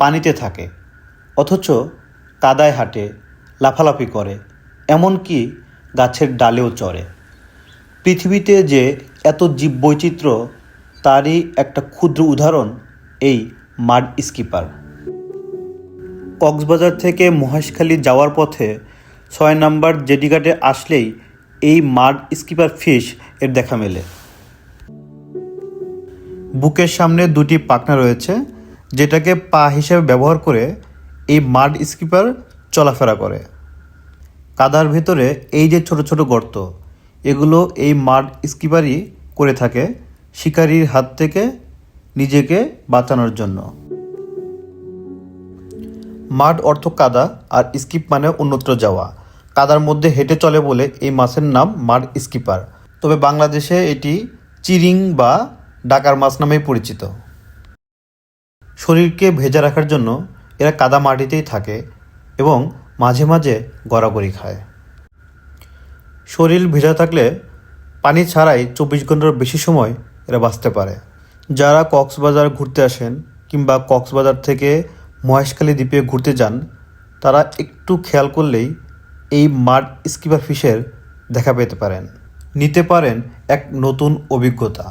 পানিতে থাকে, অথচ কাদায় হাঁটে, লাফালাফি করে, এমনকি গাছের ডালেও চড়ে। পৃথিবীতে যে এত জীববৈচিত্র্য, তারই একটা ক্ষুদ্র উদাহরণ এই মাড স্কিপার। কক্সবাজার থেকে মহেশখালী যাওয়ার পথে ৬ নম্বর জেটি ঘাটে আসলেই এই মাড স্কিপার ফিশ এর দেখা মেলে। বুকের সামনে দুটি পাখনা রয়েছে, যেটাকে পা হিসেবে ব্যবহার করে এই মাড স্কিপার চলাফেরা করে। কাদার ভেতরে এই যে ছোট ছোট গর্ত, এগুলো এই মাড স্কিপারই করে থাকে শিকারির হাত থেকে নিজেকে বাঁচানোর জন্য। মাড অর্থ কাদা, আর স্কিপ মানে অন্যত্র যাওয়া। কাদার মধ্যে হেঁটে চলে বলে এই মাছের নাম মাড স্কিপার। তবে বাংলাদেশে এটি চিরিং বা ডাকার মাছ নামেই পরিচিত। শরীরকে ভেজা রাখার জন্য এরা কাদা মাটিতেই থাকে এবং মাঝে মাঝে গড়াগড়ি খায়। শরীর ভেজা থাকলে পানি ছাড়াই ২৪ ঘন্টার বেশি সময় এরা বাঁচতে পারে। যারা কক্সবাজার ঘুরতে আসেন কিংবা কক্সবাজার থেকে মহেশখালী দ্বীপে ঘুরতে যান, তারা একটু খেয়াল করলেই এই মাড স্কিপার ফিশের দেখা পেতে পারেন, নিতে পারেন এক নতুন অভিজ্ঞতা।